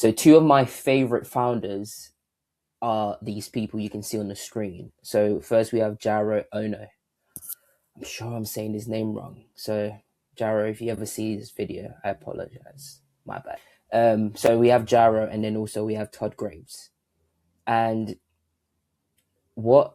So two of my favorite founders are these people you can see on the screen. So first we have Jaro Ono. I'm sure I'm saying his name wrong. So Jaro, if you ever see this video, I apologize. My bad. So we have Jaro, and then also we have Todd Graves. And what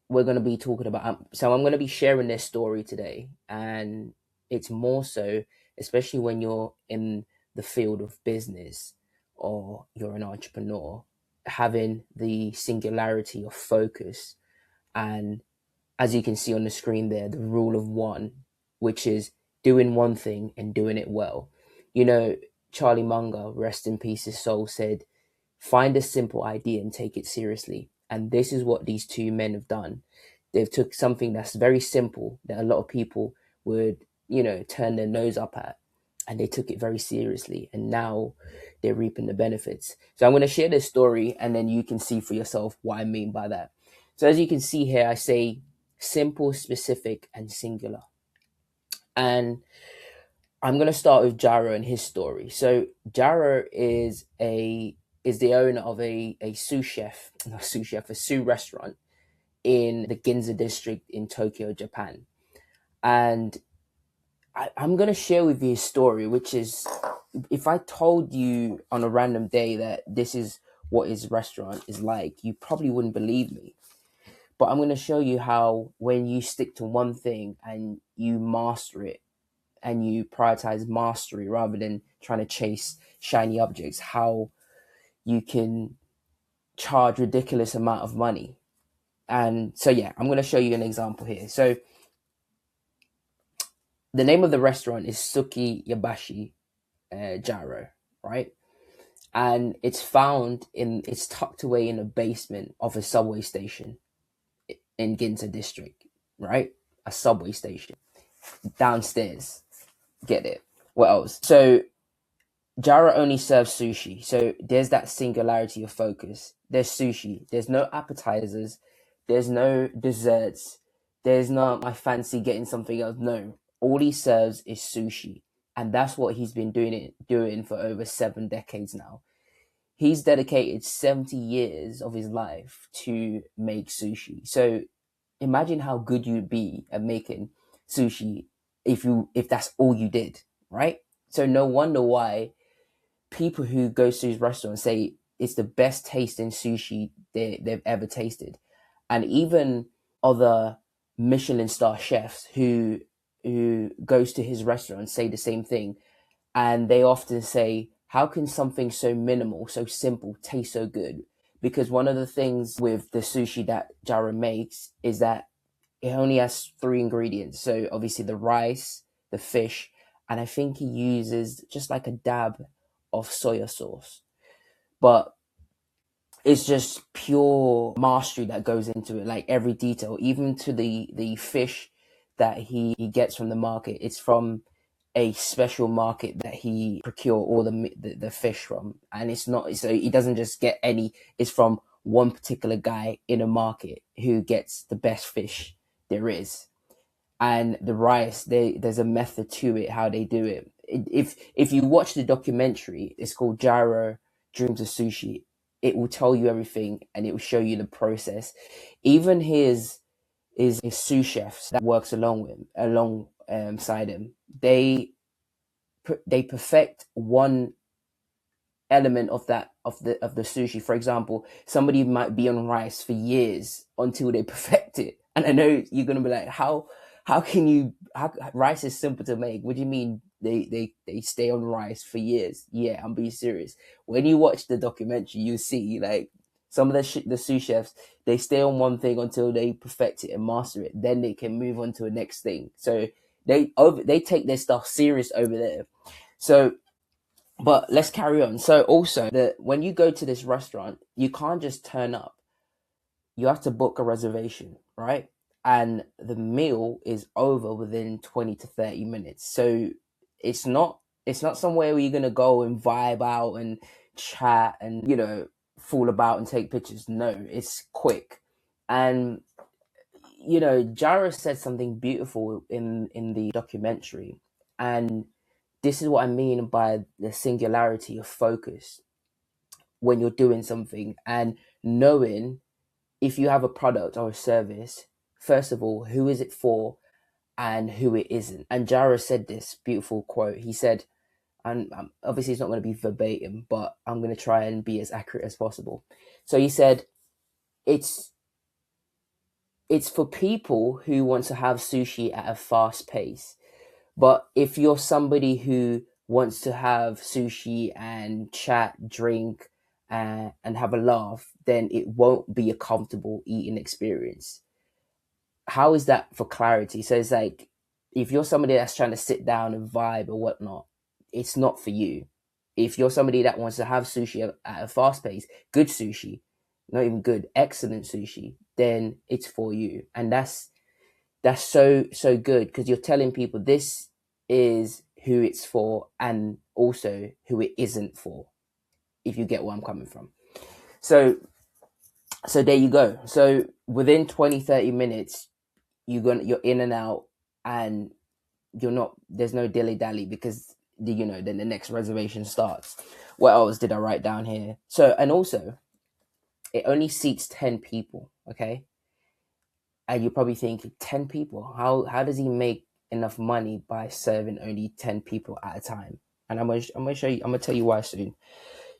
we're going to be talking about, so I'm going to be sharing this story today, and it's more so, especially when you're in the field of business or you're an entrepreneur, having the singularity of focus, and as you can see on the screen there, the rule of one, which is doing one thing and doing it well. You know, Charlie Munger, rest in peace, his soul, said, find a simple idea and take it seriously. And this is what these two men have done. They've took something that's very simple that a lot of people would, turn their nose up at, and they took it very seriously. And now they're reaping the benefits. So I'm going to share this story, and then you can see for yourself what I mean by that. So as you can see here, I say simple, specific, and singular. And I'm going to start with Jaro and his story. So Jaro is the owner of a sous chef, not sous chef, a sous restaurant in the Ginza district in Tokyo, Japan. And I'm going to share with you his story, which is, if I told you on a random day that this is what his restaurant is like, you probably wouldn't believe me. But I'm going to show you how when you stick to one thing and you master it, and you prioritize mastery rather than trying to chase shiny objects, how you can charge ridiculous amount of money. And so, yeah, I'm going to show you an example here. So the name of the restaurant is Suki Yabashi Jaro, right? And it's tucked away in the basement of a subway station in Ginza district, right? A subway station downstairs. Get it? What else? So Jaro only serves sushi. So there's that singularity of focus. There's sushi. There's no appetizers. There's no desserts. There's not my fancy getting something else. No. All he serves is sushi. And that's what he's been doing for over 7 decades now. He's dedicated 70 years of his life to make sushi. So imagine how good you'd be at making sushi if that's all you did, right? So no wonder why people who go to his restaurant say it's the best tasting sushi they've ever tasted. And even other Michelin star chefs who goes to his restaurant say the same thing. And they often say, how can something so minimal, so simple, taste so good? Because one of the things with the sushi that Jaro makes is that it only has 3 ingredients. So obviously the rice, the fish, and I think he uses just like a dab of soya sauce. But it's just pure mastery that goes into it, like every detail, even to the fish that he gets from the market. It's from a special market that he procure all the fish from, and it's not, so he doesn't just get any. It's from one particular guy in a market who gets the best fish there is. And the rice, there's a method to it, how they do it. If you watch the documentary, it's called Jaro Dreams of Sushi. It will tell you everything, and it will show you the process. Even his sous chefs that works alongside him, they perfect one element of the sushi. For example, somebody might be on rice for years until they perfect it. And I know you're gonna be like, how can you, rice is simple to make. What do you mean they stay on rice for years? Yeah, I'm being serious. When you watch the documentary, you see like some of the sous chefs, they stay on one thing until they perfect it and master it. Then they can move on to the next thing. So they take their stuff serious over there. So, but let's carry on. So also, when you go to this restaurant, you can't just turn up. You have to book a reservation, right? And the meal is over within 20 to 30 minutes. So it's not somewhere where you're gonna go and vibe out and chat and fool about and take pictures. No, it's quick. And Jaro said something beautiful in the documentary, and this is what I mean by the singularity of focus. when you're doing something, and knowing if you have a product or a service, first of all, who is it for and who it isn't. And Jara said this beautiful quote. He said, and obviously it's not going to be verbatim, but I'm going to try and be as accurate as possible. So he said, it's for people who want to have sushi at a fast pace. But if you're somebody who wants to have sushi and chat, drink, and have a laugh, then it won't be a comfortable eating experience. How is that for clarity? So it's like, if you're somebody that's trying to sit down and vibe or whatnot, it's not for you. If you're somebody that wants to have sushi at a fast pace, good sushi, not even good, excellent sushi, then it's for you. And that's so good, because you're telling people this is who it's for and also who it isn't for, if you get where I'm coming from. So there you go. So within 20-30 minutes, you're in and out, and there's no dilly dally, because then the next reservation starts. What else did I write down here? So, and also it only seats 10 people, okay? And you're probably thinking, 10 people, how does he make enough money by serving only 10 people at a time? And I'm gonna show you, I'm gonna tell you why soon.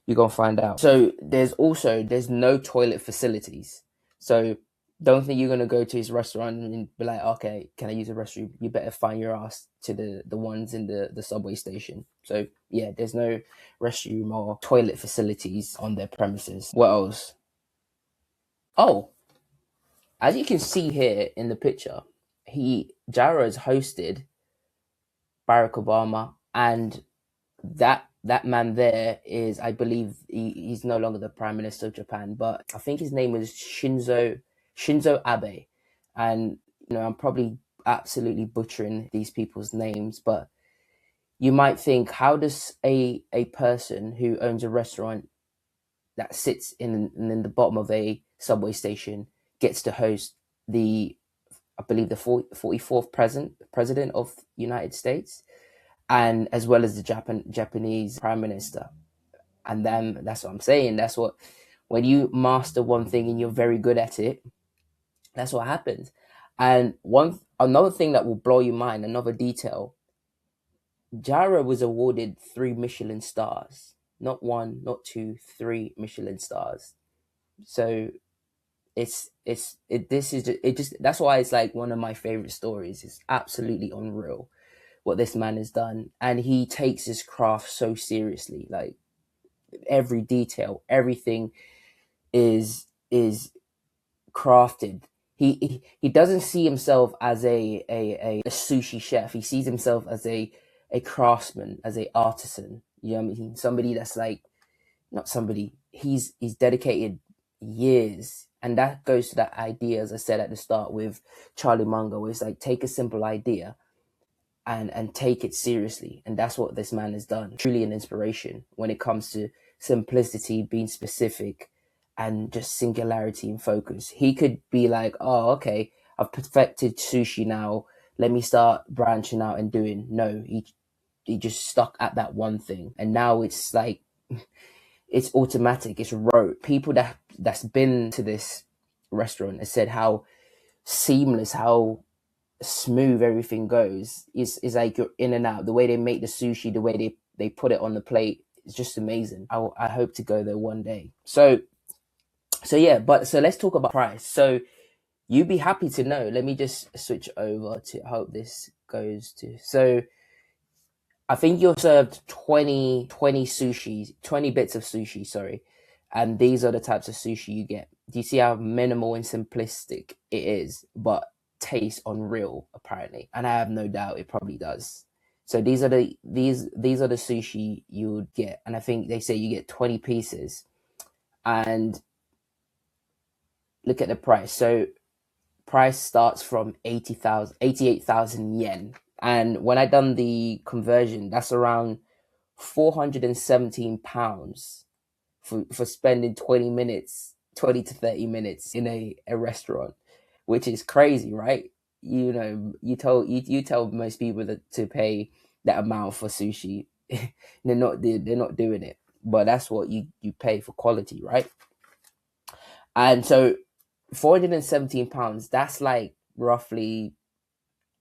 You're gonna find out. So there's no toilet facilities. So don't think you're gonna go to his restaurant and be like, okay, can I use a restroom? You better find your ass to the ones in the subway station. So yeah, there's no restroom or toilet facilities on their premises. What else? Oh, as you can see here in the picture, Jara has hosted Barack Obama, and that man there is, I believe, he's no longer the Prime Minister of Japan, but I think his name was Shinzo Abe. And I'm probably absolutely butchering these people's names, but you might think, how does a person who owns a restaurant that sits in the bottom of a subway station gets to host I believe the 44th president of the United States, and as well as the Japanese Prime Minister? And then that's what I'm saying. That's what, when you master one thing and you're very good at it, that's what happens. And another thing that will blow your mind, another detail, Jara was awarded 3 Michelin stars. Not 1, not 2, 3 Michelin stars. So this is just that's why it's like one of my favorite stories. It's absolutely unreal what this man has done, and he takes his craft so seriously. Like, every detail, everything is crafted. He doesn't see himself as a sushi chef. He sees himself as a craftsman, as a artisan. You know what I mean? Somebody that's like, not somebody. He's dedicated years, and that goes to that idea, as I said at the start with Charlie Munger, where it's like, take a simple idea and take it seriously. And that's what this man has done. Truly an inspiration when it comes to simplicity, being specific, and just singularity and focus. He could be like, oh, okay, I've perfected sushi now, let me start branching out and doing. No, he just stuck at that one thing, and now it's like, it's automatic, it's rote. People that's been to this restaurant has said how seamless, how smooth everything goes. Is like, you're in and out. The way they make the sushi, the way they put it on the plate, it's just amazing. I hope to go there one day. So yeah, but so let's talk about price. So you'd be happy to know. Let me just switch over to, I hope this goes to. So I think you're served 20 sushis, 20 bits of sushi, sorry. And these are the types of sushi you get. Do you see how minimal and simplistic it is, but tastes unreal, apparently? And I have no doubt it probably does. So these are the sushi you would get. And I think they say you get 20 pieces. And look at the price. So price starts from 88,000 yen. And when I done the conversion, that's around £417 for spending 20 to 30 minutes in a restaurant, which is crazy, right? You tell most people to pay that amount for sushi. they're not doing it. but that's what you pay for quality, right? And so £417, that's like roughly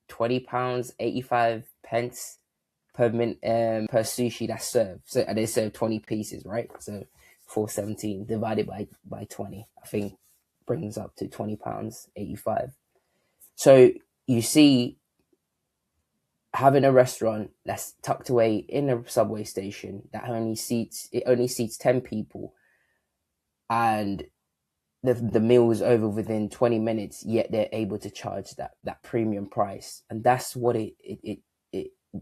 £20, 85 pence per sushi that's served. So and they serve 20 pieces, right? So 417 divided by 20, I think brings up to £20, 85. So you see, having a restaurant that's tucked away in a subway station that only seats 10 people, and the meal is over within 20 minutes, yet they're able to charge that premium price. And that's what it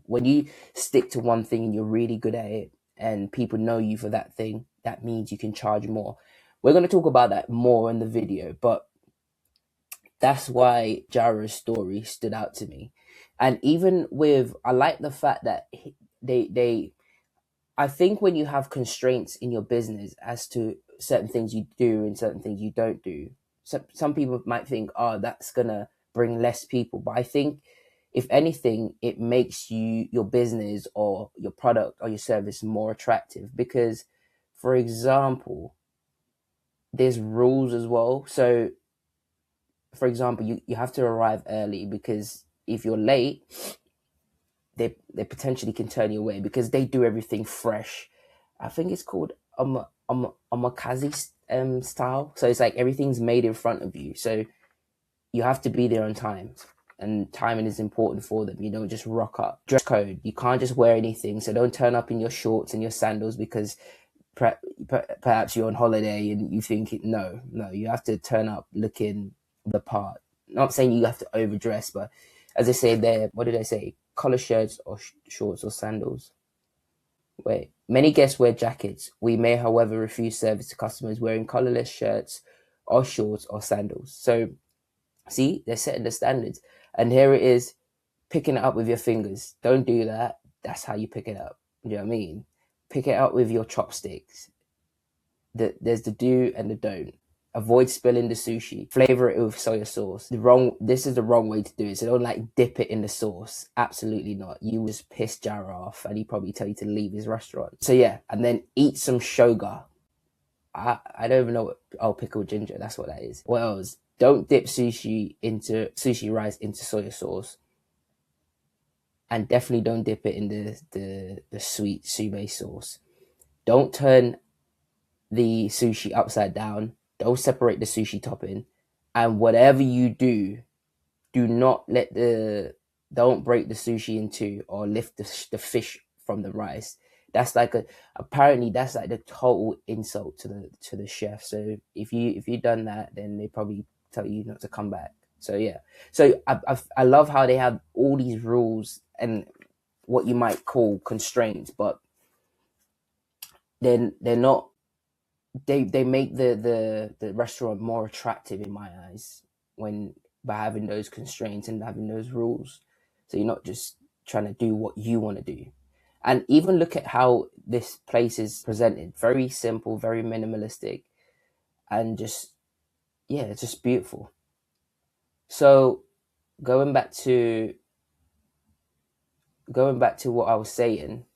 when you stick to one thing and you're really good at it and people know you for that thing, that means you can charge more. We're going to talk about that more in the video, but that's why Jaro's story stood out to me. And even with, I like the fact that they I think when you have constraints in your business as to certain things you do and certain things you don't do, some people might think, oh, that's gonna bring less people. But I think if anything, it makes your business or your product or your service more attractive. Because, for example, there's rules as well. So, for example, you have to arrive early, because if you're late, they potentially can turn you away, because they do everything fresh. I think it's called omakase style. So it's like everything's made in front of you. So you have to be there on time, and timing is important for them. You don't just rock up. Dress code. You can't just wear anything. So don't turn up in your shorts and your sandals because perhaps you're on holiday and you think no, you have to turn up looking the part. Not saying you have to overdress, but as I say there, what did I say? Collar shirts or shorts or sandals. Wait, many guests wear jackets. We may, however, refuse service to customers wearing collarless shirts or shorts or sandals. So, see, they're setting the standards. And here it is, picking it up with your fingers. Don't do that. That's how you pick it up. You know what I mean? Pick it up with your chopsticks. There's the do and the don't. Avoid spilling the sushi. Flavor it with soy sauce. This is the wrong way to do it. So don't like dip it in the sauce. Absolutely not. You just piss Jaro off, and he probably tell you to leave his restaurant. So yeah, and then eat some shoga. I don't even know what pickled ginger. That's what that is. What else? Don't dip sushi rice into soy sauce. And definitely don't dip it in the sweet sube sauce. Don't turn the sushi upside down. Don't separate the sushi topping. And whatever you do, do not don't break the sushi in two or lift the fish from the rice. That's like apparently that's like the total insult to the chef. So if you done that, then they probably tell you not to come back. So yeah. So I love how they have all these rules and what you might call constraints, but then they're not. They make the restaurant more attractive in my eyes by having those constraints and having those rules. So you're not just trying to do what you want to do. And even look at how this place is presented. Very simple, very minimalistic, and just, yeah, it's just beautiful. So going back to what I was saying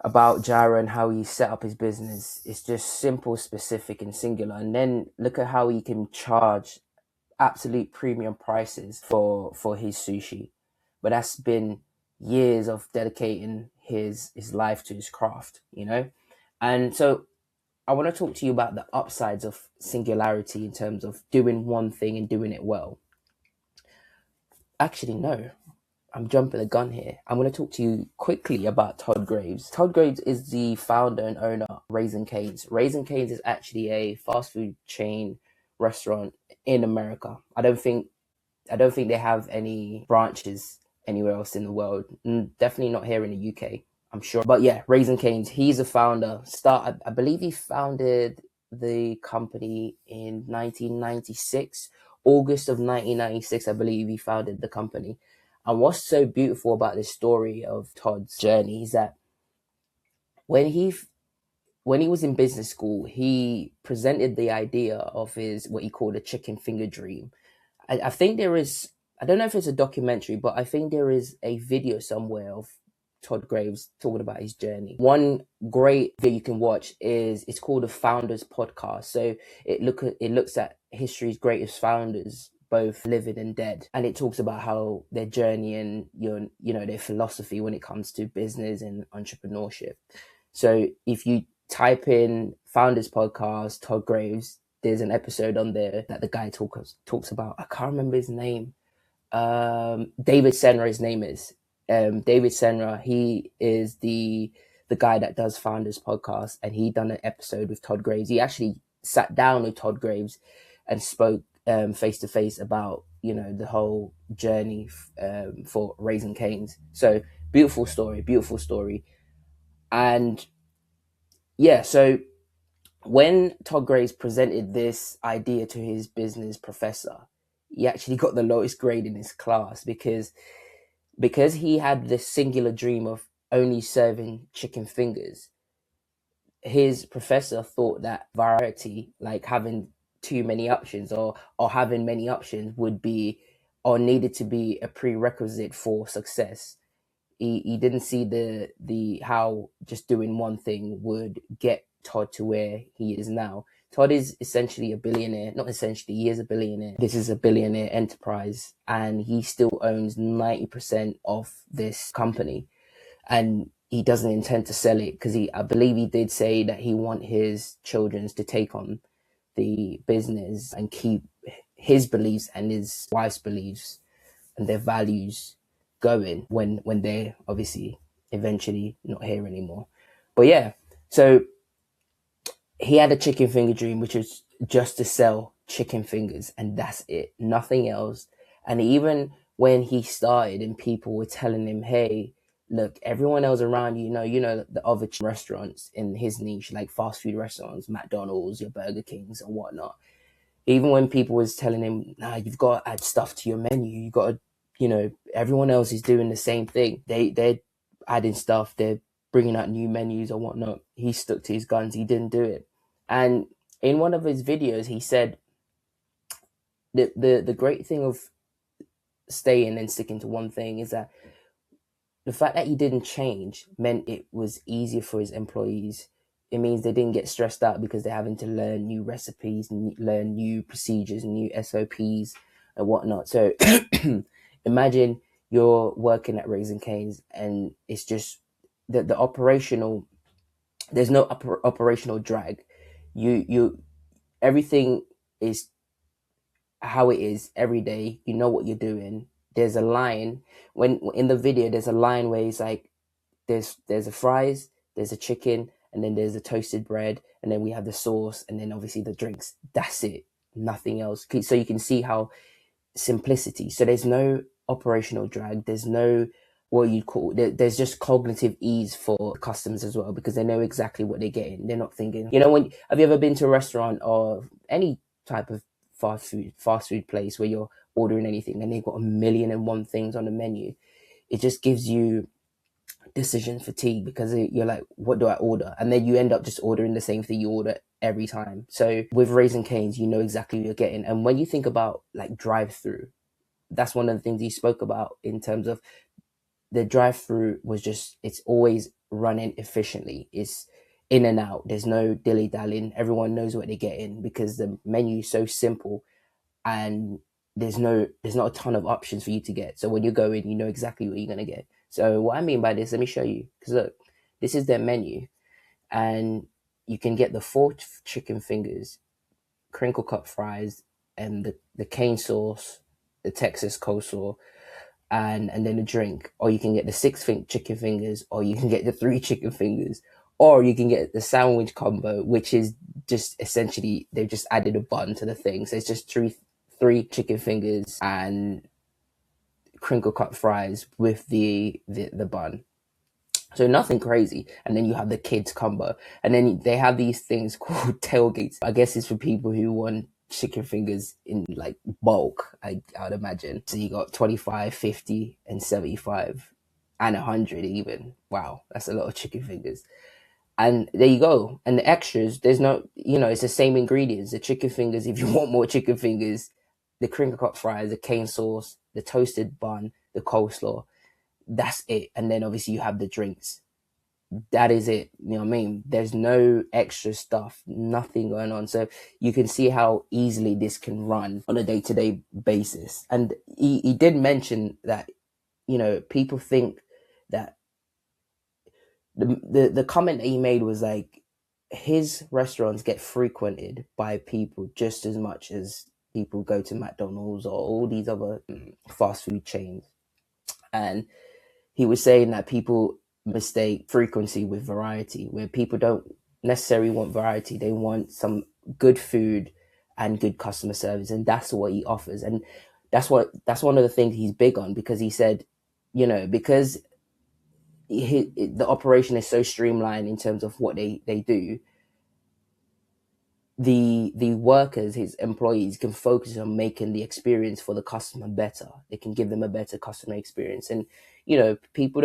about Jaro and how he set up his business, it's just simple, specific, and singular. And then look at how he can charge absolute premium prices for his sushi. But that's been years of dedicating his life to his craft, you know? And so I want to talk to you about the upsides of singularity in terms of doing one thing and doing it well. Actually, no. I'm jumping the gun here. I'm going to talk to you quickly about Todd Graves. Todd Graves is the founder and owner of Raising Cane's. Raising Cane's is actually a fast food chain restaurant in America. I don't think they have any branches anywhere else in the world. Definitely not here in the UK, I'm sure. But yeah, Raising Cane's, he's a founder. I believe he founded the company in 1996. August of 1996, I believe he founded the company. And what's so beautiful about this story of Todd's journey is that when he was in business school, he presented the idea of what he called a chicken finger dream. I think there is, I don't know if it's a documentary, but I think there is a video somewhere of Todd Graves talking about his journey. One great video you can watch it's called the Founders Podcast. So it looks at history's greatest founders, both living and dead, and it talks about how their journey and their philosophy when it comes to business and entrepreneurship. So if you type in Founders Podcast, Todd Graves, there's an episode on there that the guy talks about. I can't remember his name. David Senra, his name is. David Senra, he is the guy that does Founders Podcast, and he done an episode with Todd Graves. He actually sat down with Todd Graves and spoke face to face about the whole journey for Raising Cane's. So beautiful story. And yeah, so when Todd Graves presented this idea to his business professor, he actually got the lowest grade in his class because he had this singular dream of only serving chicken fingers. His professor thought that variety, like having too many options or having many options, would be or needed to be a prerequisite for success. He didn't see the how just doing one thing would get Todd to where he is now. Todd is essentially a billionaire. Not essentially, he is a billionaire. This is a billionaire enterprise, and he still owns 90% of this company. And he doesn't intend to sell it because I believe he did say that he want his children to take on the business and keep his beliefs and his wife's beliefs and their values going when they're obviously eventually not here anymore. But yeah, so he had a chicken finger dream, which was just to sell chicken fingers, and that's it, nothing else. And even when he started and people were telling him, hey, look, everyone else around you know the other restaurants in his niche, like fast food restaurants, McDonald's, your Burger Kings and whatnot. Even when people was telling him, nah, you've got to add stuff to your menu, you got to, everyone else is doing the same thing. They're adding stuff, they're bringing out new menus or whatnot. He stuck to his guns, he didn't do it. And in one of his videos, he said that the great thing of staying and sticking to one thing is that the fact that he didn't change meant it was easier for his employees. It means they didn't get stressed out because they're having to learn new recipes, learn new procedures, new SOPs and whatnot. So imagine you're working at Raising Cane's and it's just the operational, there's no operational drag. You everything is how it is every day. You know what you're doing. There's a line when in the video, there's a line where it's like, there's a fries, there's a chicken, and then there's a toasted bread, and then we have the sauce, and then obviously the drinks. That's it. Nothing else. So you can see how simplicity. So there's no operational drag. There's no what you call. There's just cognitive ease for customers as well because they know exactly what they're getting. They're not thinking. When have you ever been to a restaurant or any type of fast food place where you're ordering anything and they've got 1,000,001 things on the menu? It just gives you decision fatigue because you're like, what do I order? And then you end up just ordering the same thing you order every time. So with Raising Cane's, you know exactly what you're getting. And when you think about like drive-through, that's one of the things he spoke about in terms of the drive-through was just, it's always running efficiently. It's in and out. There's no dilly-dallying. Everyone knows what they're getting because the menu is so simple and there's not a ton of options for you to get. So when you go in, you know exactly what you're going to get. So what I mean by this, let me show you. Because look, this is their menu. And you can get the 4 chicken fingers, crinkle cut fries, and the cane sauce, the Texas coleslaw, and then the drink. Or you can get the 6 chicken fingers, or you can get the 3 chicken fingers. Or you can get the sandwich combo, which is just essentially, they've just added a bun to the thing. So it's just 3 chicken fingers and crinkle cut fries with the bun. So nothing crazy. And then you have the kids combo. And then they have these things called tailgates. I guess it's for people who want chicken fingers in like bulk, I would imagine. So you got 25, 50 and 75 and 100 even. Wow, that's a lot of chicken fingers. And there you go. And the extras, there's no, it's the same ingredients. The chicken fingers, if you want more chicken fingers, the crinkle cut fries, the cane sauce, the toasted bun, the coleslaw. that's it. And then obviously you have the drinks. That is it. You know what I mean? There's no extra stuff, nothing going on. So you can see how easily this can run on a day-to-day basis. And he did mention that, people think that the comment that he made was like, his restaurants get frequented by people just as much as people go to McDonald's or all these other fast food chains. And he was saying that people mistake frequency with variety, where people don't necessarily want variety. They want some good food and good customer service. And that's what he offers. And that's one of the things he's big on, because he said, because the operation is so streamlined in terms of what they do, the workers, his employees, can focus on making the experience for the customer better. They can give them a better customer experience. And people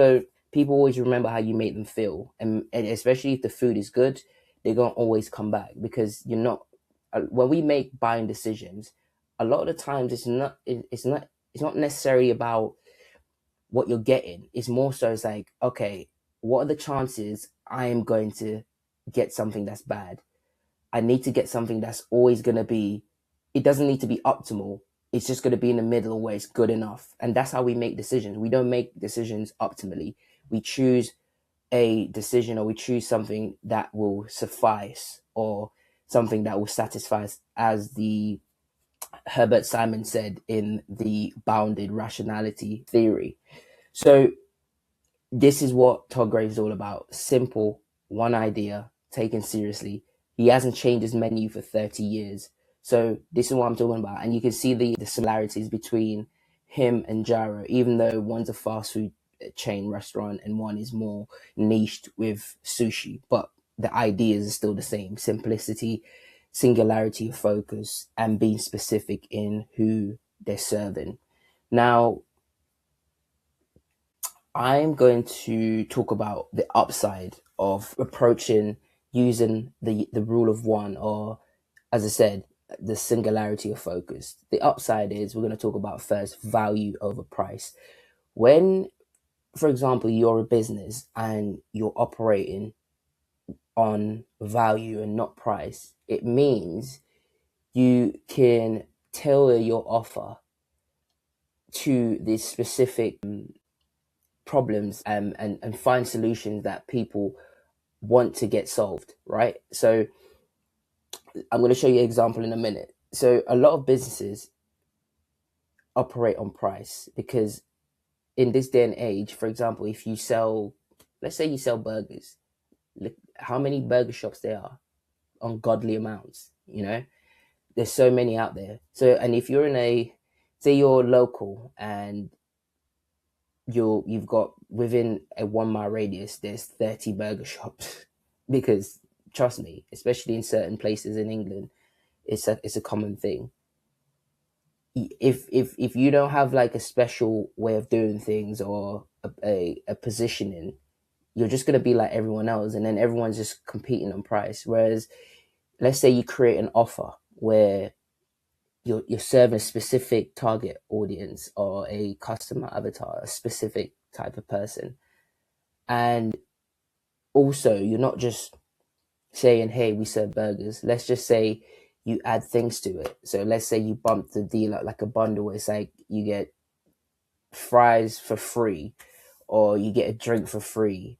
always remember how you make them feel, and especially if the food is good, they're gonna always come back, because you're not when we make buying decisions, a lot of the times it's not necessarily about what you're getting. It's more so, it's like, okay, what are the chances I am going to get something that's bad? I need to get something that's always going to be, it doesn't need to be optimal. It's just going to be in the middle where it's good enough. And that's how we make decisions. We don't make decisions optimally. We choose a decision, or we choose something that will suffice, or something that will satisfy us, as the Herbert Simon said in the bounded rationality theory. So this is what Todd Graves is all about. Simple, one idea, taken seriously. He hasn't changed his menu for 30 years. So this is what I'm talking about. And you can see the similarities between him and Gyro, even though one's a fast food chain restaurant and one is more niched with sushi. But the ideas are still the same: simplicity, singularity of focus, and being specific in who they're serving. Now, I'm going to talk about the upside of approaching using the rule of one, or, as I said, the singularity of focus. The upside is, we're going to talk about first value over price. When, for example, you're a business and you're operating on value and not price, it means you can tailor your offer to this specific problems, and find solutions that people want to get solved, right? So I'm going to show you an example in a minute. So a lot of businesses operate on price, because in this day and age, for example, if you sell, let's say you sell burgers, look how many burger shops there are, ungodly amounts, there's so many out there. So, and if you're say you're local, and you've got, within a 1 mile radius, there's 30 burger shops, because trust me, especially in certain places in England, it's a common thing. If you don't have like a special way of doing things, or a positioning, you're just going to be like everyone else, and then everyone's just competing on price. Whereas, let's say you create an offer where you're serving a specific target audience, or a customer avatar, a specific type of person. And also, you're not just saying, hey, we serve burgers. Let's just say you add things to it. So let's say you bump the deal out like a bundle. It's like you get fries for free, or you get a drink for free,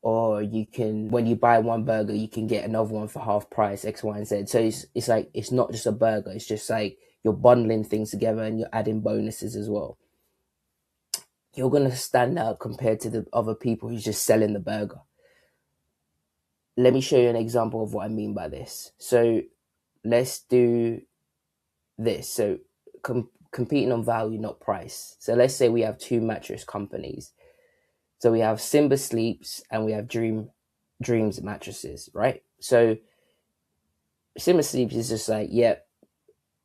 or you can, when you buy one burger, you can get another one for half price, X, Y, and Z. So it's like, it's not just a burger. It's just like you're bundling things together, and you're adding bonuses as well. You're going to stand out compared to the other people who's just selling the burger. Let me show you an example of what I mean by this. So let's do this. So competing on value, not price. So let's say we have two mattress companies. So we have Simba Sleeps, and we have Dreams mattresses, right? So Simba Sleeps is just like,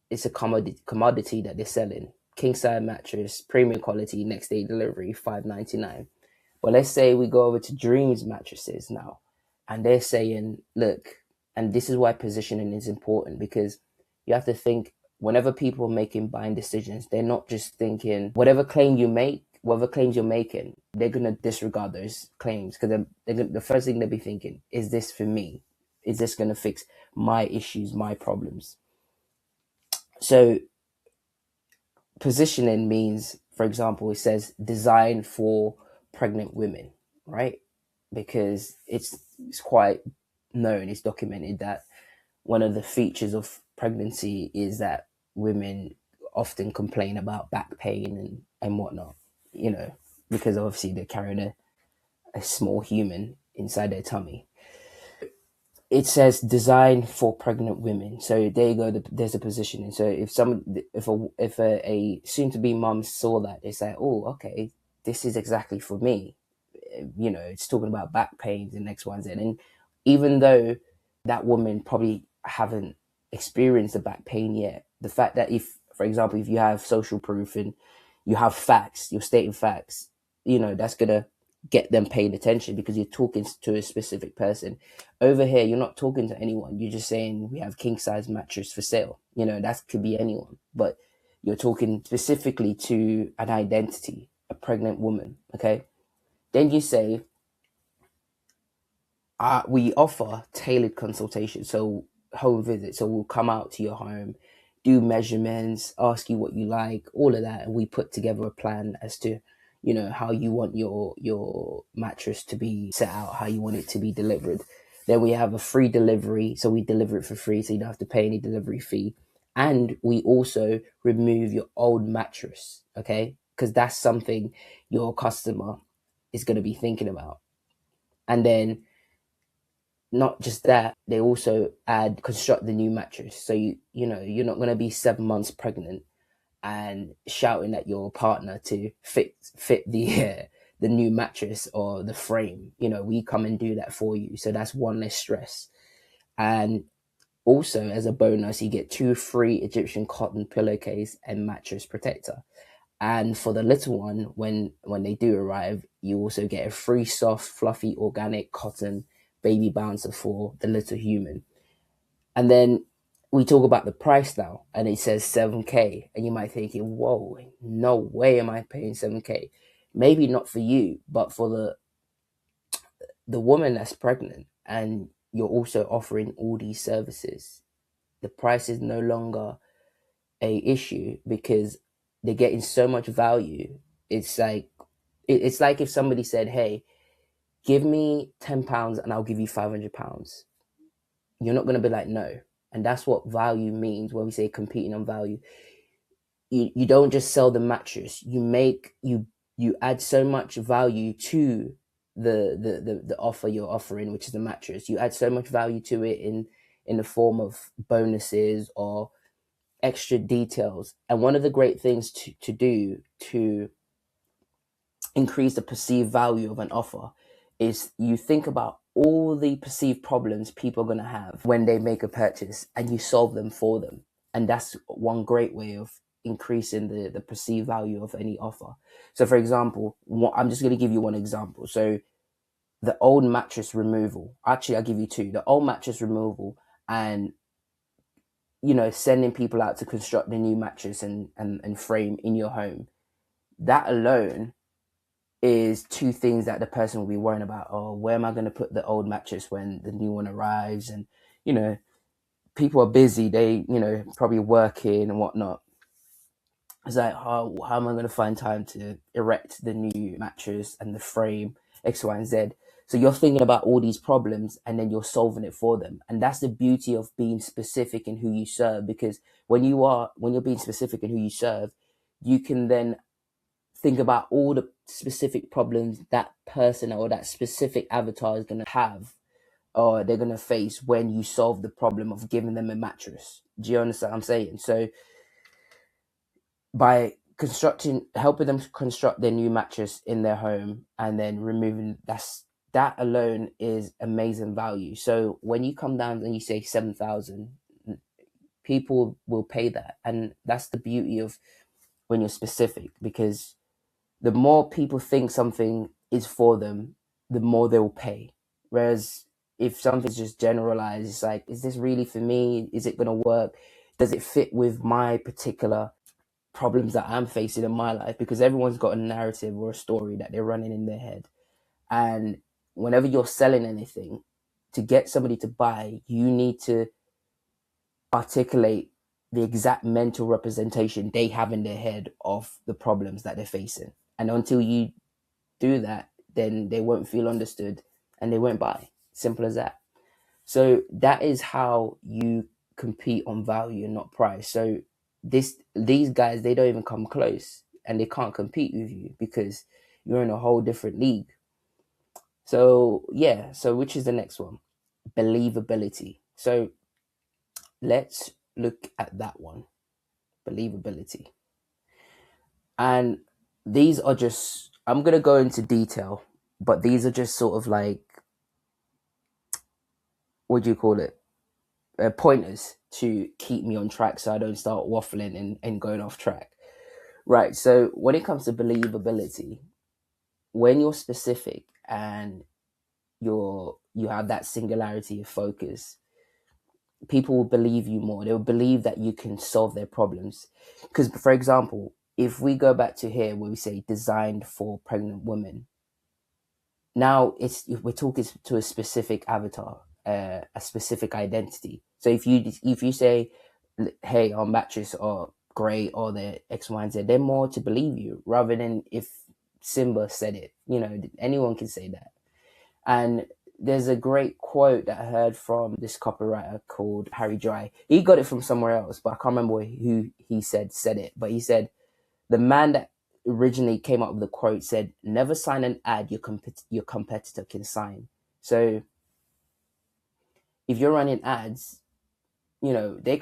it's a commodity that they're selling. King size mattress, premium quality, next day delivery, $5.99. But let's say we go over to Dreams mattresses now, and they're saying, look, and this is why positioning is important, because you have to think, whenever people are making buying decisions, they're not just thinking whatever claim you make, whatever claims you're making, they're gonna disregard those claims because the first thing they'll be thinking is this for me? Is this gonna fix my issues, my problems? So positioning means, for example, it says designed for pregnant women, right? Because it's quite known, it's documented that one of the features of pregnancy is that women often complain about back pain and whatnot, you know, because obviously they're carrying a small human inside their tummy. It says designed for pregnant women. So there you go. There's a positioning. So if a soon to be mum saw that, it's like, oh, okay, this is exactly for me. You know, it's talking about back pains and X, Y, and Z. And even though that woman probably haven't experienced the back pain yet, the fact that if, for example, if you have social proof and you have facts, you're stating facts, you know, that's gonna get them paying attention because you're talking to a specific person. Over here, you're not talking to anyone. You're just saying we have king size mattress for sale. You know, that could be anyone, but you're talking specifically to an identity, a pregnant woman. Okay. Then you say, we offer tailored consultation. So home visit. So we'll come out to your home, do measurements, ask you what you like, all of that. And we put together a plan as to, you know, how you want your mattress to be set out, how you want it to be delivered. Then we have a free delivery. So we deliver it for free. So you don't have to pay any delivery fee. And we also remove your old mattress. Okay. Because that's something your customer is going to be thinking about. And then not just that, they also construct the new mattress. So you know you're not going to be 7 months pregnant and shouting at your partner to fit the new mattress or the frame. You know, we come and do that for you. So that's one less stress. And also, as a bonus, you get 2 free Egyptian cotton pillowcase and mattress protector. And for the little one, when they do arrive, you also get a free soft, fluffy, organic cotton baby bouncer for the little human. And then we talk about the price now, and it says 7K. And you might think, whoa, no way am I paying 7K. Maybe not for you, but for the woman that's pregnant, and you're also offering all these services. The price is no longer a issue because they're getting so much value. It's like if somebody said, hey, give me £10 and I'll give you £500. You're not going to be like, no. And that's what value means when we say competing on value. You don't just sell the mattress. You add so much value to the offer you're offering, which is the mattress. You add so much value to it in the form of bonuses or extra details. And one of the great things to do to increase the perceived value of an offer is you think about all the perceived problems people are going to have when they make a purchase and you solve them for them. And that's one great way of increasing the perceived value of any offer. So for example, I'm just going to give you one example. So the old mattress removal, actually I'll give you two, the old mattress removal and, you know, sending people out to construct the new mattress and frame in your home. That alone is two things that the person will be worrying about. Oh, where am I going to put the old mattress when the new one arrives? And, you know, people are busy. They, you know, probably working and whatnot. It's like, how am I going to find time to erect the new mattress and the frame, X, Y, and Z? So you're thinking about all these problems and then you're solving it for them. And that's the beauty of being specific in who you serve, because when you're being specific in who you serve, you can then think about all the specific problems that person or that specific avatar is going to have or they're going to face when you solve the problem of giving them a mattress. Do you understand what I'm saying? So by helping them construct their new mattress in their home and then removing that alone is amazing value. So when you come down and you say 7,000, people will pay that. And that's the beauty of when you're specific, because the more people think something is for them, the more they will pay. Whereas if something's just generalized, it's like, is this really for me? Is it going to work? Does it fit with my particular problems that I'm facing in my life, because everyone's got a narrative or a story that they're running in their head. And whenever you're selling anything, to get somebody to buy, you need to articulate the exact mental representation they have in their head of the problems that they're facing. And until you do that, then they won't feel understood and they won't buy. Simple as that. So that is how you compete on value and not price. So these guys, they don't even come close, and they can't compete with you because you're in a whole different league. So yeah, so which is the next one? Believability. So let's look at that one. Believability. And these are just, I'm going to go into detail, but these are just sort of like, what do you call it? Pointers to keep me on track so I don't start waffling and going off track. Right. So when it comes to believability, when you're specific and you have that singularity of focus, people will believe you more. They'll believe that you can solve their problems. Because, for example, if we go back to here where we say designed for pregnant women, now we're talking to a specific avatar, a specific identity. So if you say, hey, our mattress are great or they're X, Y, and Z, they're more to believe you rather than if Simba said it. Anyone can say that. And there's a great quote that I heard from this copywriter called Harry Dry. He got it from somewhere else, but I can't remember who he said it. But he said, the man that originally came up with the quote said, never sign an ad your competitor can sign. So if you're running ads, they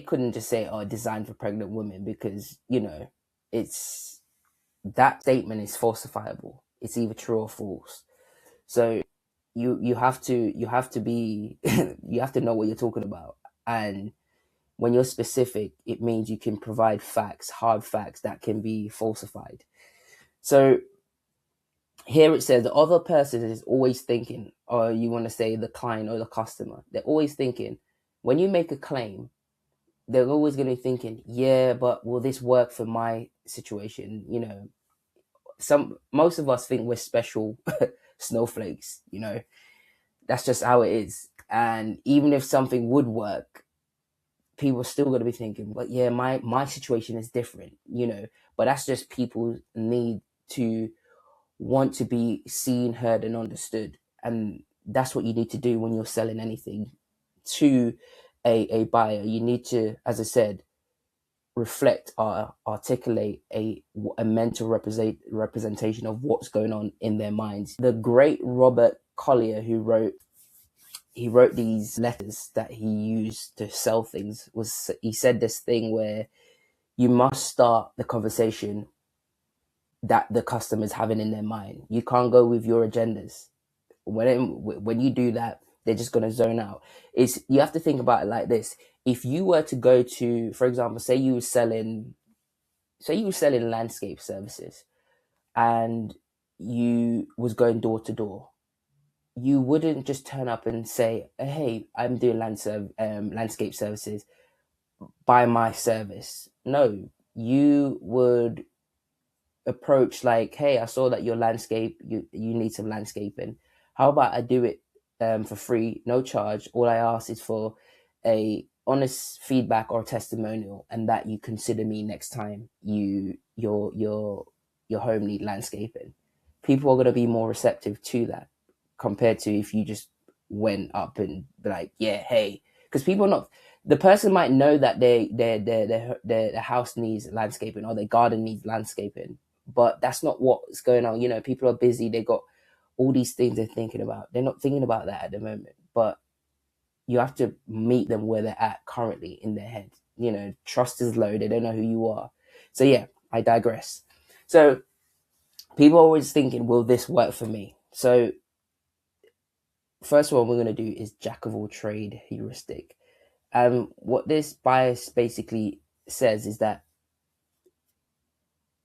couldn't just say, oh, designed for pregnant women, because, it's, that statement is falsifiable. It's either true or false. So you have to be you have to know what you're talking about. And when you're specific, it means you can provide facts, hard facts that can be falsified. So here it says the other person is always thinking, or you want to say the client or the customer, they're always thinking, when you make a claim, they're always going to be thinking, yeah, but will this work for my situation? Most of us think we're special snowflakes. That's just how it is. And even if something would work, people are still going to be thinking, but yeah, my situation is different, but that's just people need to want to be seen, heard, and understood. And that's what you need to do when you're selling anything to a buyer. You need to, as I said, reflect or articulate a mental representation of what's going on in their minds. The great Robert Collier, who wrote these letters that he used to sell things, he said this thing where you must start the conversation that the customer's having in their mind. You can't go with your agendas. When you do that, they're just going to zone out. You have to think about it like this. If you were to go to, for example, say you were selling landscape services, and you was going door to door, you wouldn't just turn up and say, hey, I'm doing landscape services, buy my service. No, you would approach like, hey, I saw that your landscape, you need some landscaping. How about I do it for free, no charge. All I ask is for a honest feedback or testimonial, and that you consider me next time your home need landscaping. People are going to be more receptive to that compared to if you just went up and be like, yeah, hey, because the person might know that their house needs landscaping or their garden needs landscaping, but that's not what's going on. People are busy. They got all these things they're thinking about. They're not thinking about that at the moment, but you have to meet them where they're at currently in their head. Trust is low. They don't know who you are. So yeah, I digress. So people are always thinking, will this work for me? So first of all, we're going to do is jack of all trade heuristic. What this bias basically says is that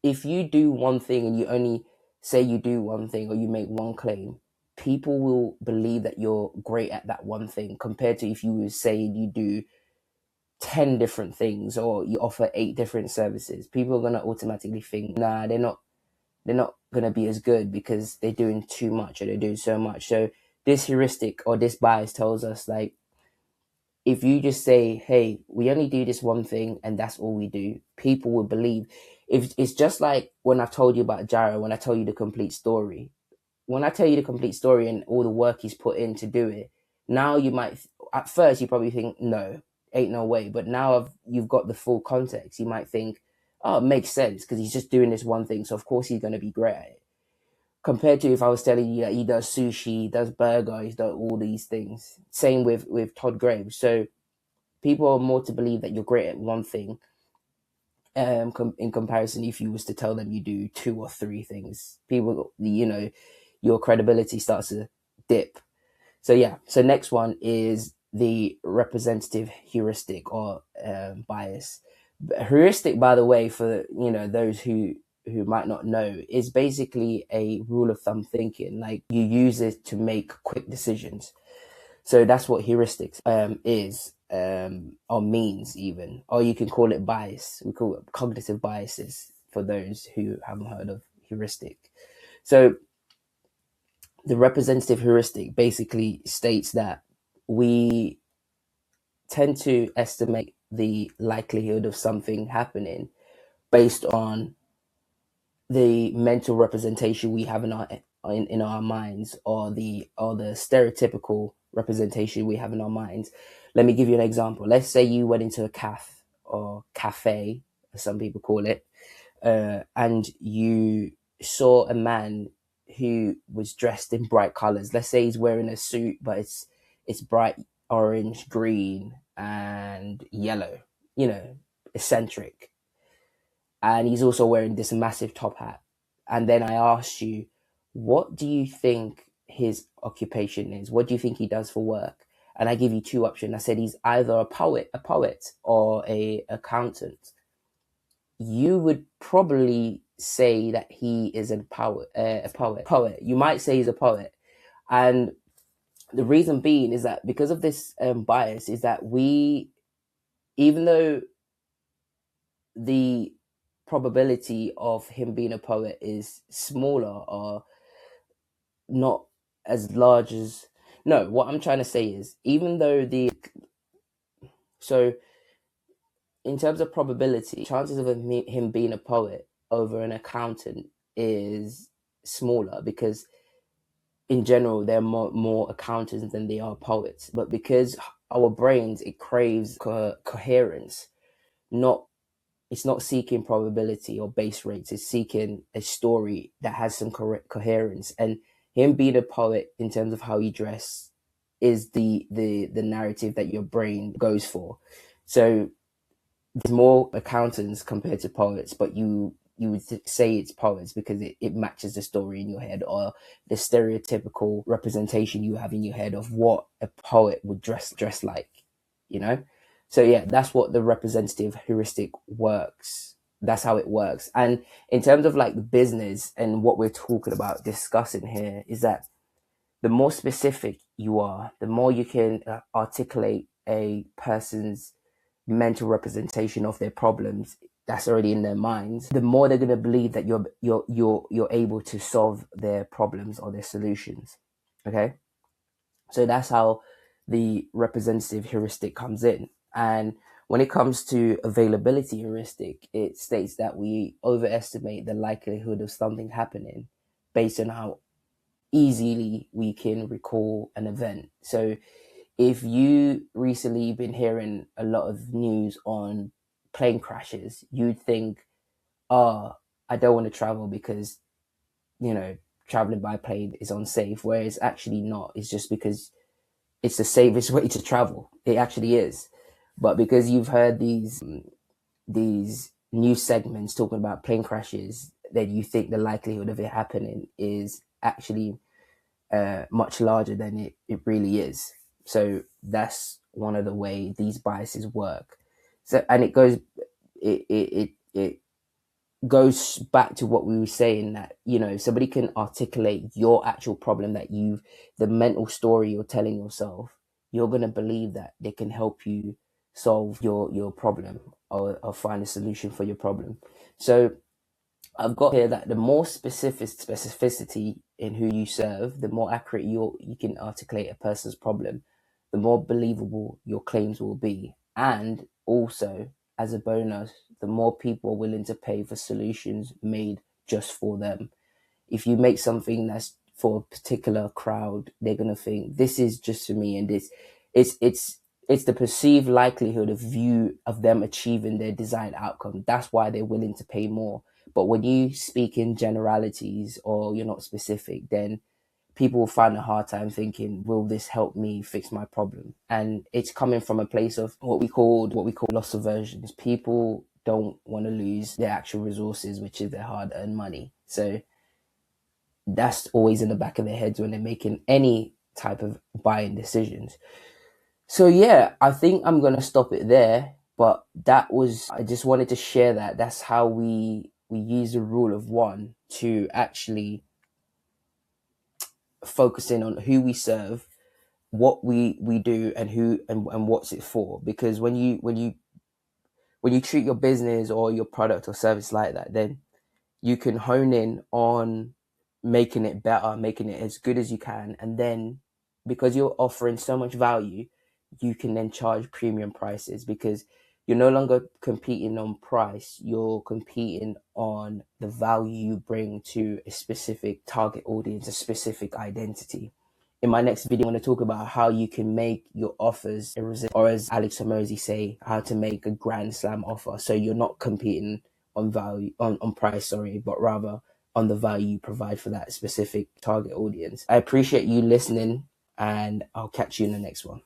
if you do one thing and you only say you do one thing, or you make one claim, people will believe that you're great at that one thing, compared to if you were saying you do 10 different things, or you offer 8 different services, people are going to automatically think, nah, they're not going to be as good because they're doing too much or they're doing so much. So this heuristic or this bias tells us, like, if you just say, hey, we only do this one thing and that's all we do, people will believe. If it's just like when I told you about Jaro, when I tell you the complete story, when I tell you the complete story and all the work he's put in to do it, now you might, at first you probably think, no, ain't no way. But now you've got the full context, you might think, oh, it makes sense because he's just doing this one thing. So of course he's going to be great at it. Compared to if I was telling you that he does sushi, he does burger, he's done all these things. Same with Todd Graves. So people are more to believe that you're great at one thing, in comparison if you was to tell them you do 2 or 3 things. People, your credibility starts to dip. So yeah, so next one is the representative heuristic or bias. Heuristic, by the way, for those who might not know, is basically a rule of thumb thinking. Like, you use it to make quick decisions. So that's what heuristics is, or means even, or you can call it bias. We call it cognitive biases for those who haven't heard of heuristic. So the representative heuristic basically states that we tend to estimate the likelihood of something happening based on the mental representation we have in our minds, or the stereotypical representation we have in our minds. Let me give you an example. Let's say you went into a cafe, as some people call it, and you saw a man who was dressed in bright colors. Let's say he's wearing a suit, but it's bright orange, green, and yellow. Eccentric. And he's also wearing this massive top hat. And then I asked you, what do you think his occupation is? What do you think he does for work? And I give you 2 options. I said he's either a poet, or a accountant. You would probably say that he is a poet. You might say he's a poet. And the reason being is that because of this bias, is that even though the probability of him being a poet is smaller, or not as large as, no, what I'm trying to say is, even though so in terms of probability, chances of him being a poet over an accountant is smaller, because in general there are more accountants than there are poets. But because our brains, it craves coherence, it's not seeking probability or base rates. It's seeking a story that has some coherence. And him being a poet, in terms of how he dressed, is the narrative that your brain goes for. So there's more accountants compared to poets, but you would say it's poets because it matches the story in your head, or the stereotypical representation you have in your head of what a poet would dress like, So yeah, that's what the representative heuristic works. That's how it works. And in terms of like business and what we're talking about discussing here, is that the more specific you are, the more you can articulate a person's mental representation of their problems that's already in their minds, the more they're going to believe that you're able to solve their problems or their solutions. Okay, so that's how the representative heuristic comes in. And when it comes to availability heuristic, it states that we overestimate the likelihood of something happening based on how easily we can recall an event. So if you recently been hearing a lot of news on plane crashes, you'd think, I don't want to travel because, traveling by plane is unsafe, whereas actually not. It's just because it's the safest way to travel. It actually is. But because you've heard these news segments talking about plane crashes, then you think the likelihood of it happening is actually much larger than it really is. So that's one of the way these biases work. So, and it goes back to what we were saying, that somebody can articulate your actual problem, that the mental story you're telling yourself, you're going to believe that they can help you solve your problem, or find a solution for your problem. So I've got here that the more specificity in who you serve, the more accurate you can articulate a person's problem, the more believable your claims will be. And also, as a bonus, the more people are willing to pay for solutions made just for them. If you make something that's for a particular crowd, they're gonna think this is just for me, and it's the perceived likelihood of them achieving their desired outcome. That's why they're willing to pay more. But when you speak in generalities or you're not specific, then people will find a hard time thinking, will this help me fix my problem? And it's coming from a place of what we call loss aversion. People don't want to lose their actual resources, which is their hard-earned money. So that's always in the back of their heads when they're making any type of buying decisions. So yeah, I think I'm gonna stop it there. But I just wanted to share that. That's how we use the rule of one to actually focus in on who we serve, what we do, and who and what's it for. Because when you treat your business or your product or service like that, then you can hone in on making it better, making it as good as you can. And then because you're offering so much value, you can then charge premium prices, because you're no longer competing on price, you're competing on the value you bring to a specific target audience, a specific identity. In my next video, I want to talk about how you can make your offers irresistible, or as Alex Hormozi say, how to make a grand slam offer. So you're not competing on value, on price, sorry, but rather on the value you provide for that specific target audience. I appreciate you listening, and I'll catch you in the next one.